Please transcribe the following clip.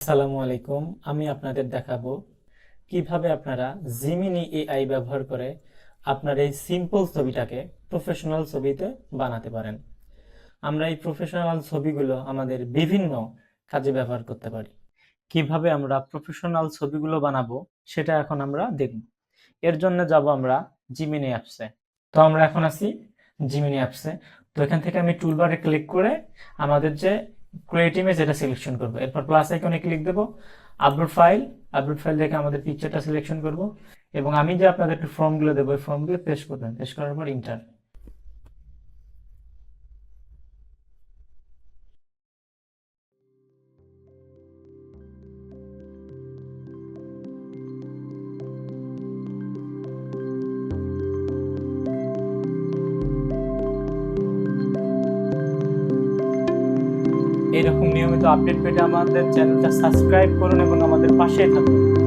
আসসালামু আলাইকুম। আমি আপনাদের দেখাবো কিভাবে আপনারা জিমিনি এআই ব্যবহার করে আপনার এই সিম্পল ছবিটাকে প্রফেশনাল ছবিতে বানাতে পারেন। আমরা এই প্রফেশনাল ছবিগুলো আমাদের বিভিন্ন কাজে ব্যবহার করতে পারি। কিভাবে আমরা প্রফেশনাল ছবিগুলো বানাবো সেটা এখন আমরা দেখব। এর জন্য যাব আমরা জিমিনি অ্যাপসে। তো আমরা এখন আছি জিমিনি অ্যাপসে। তো এখান থেকে আমি টুলবারে ক্লিক করে আমাদের যে ক্রিয়েট ইমেজ এটা সিলেকশন করব। এরপর প্লাস আইকনে ক্লিক দেব, আপলোড ফাইল দেখে আমাদের পিকচারটা সিলেকশন করব এবং আমি যে আপনাদের একটু ফর্মগুলো দেবো ওই ফর্মগুলো পেস্ট করবেন। পেস্ট করার পর ইন্টার। এরকম নিয়মিত আপডেট পেতে আমাদের চ্যানেলটা সাবস্ক্রাইব করুন এবং আমাদের পাশেই থাকুন।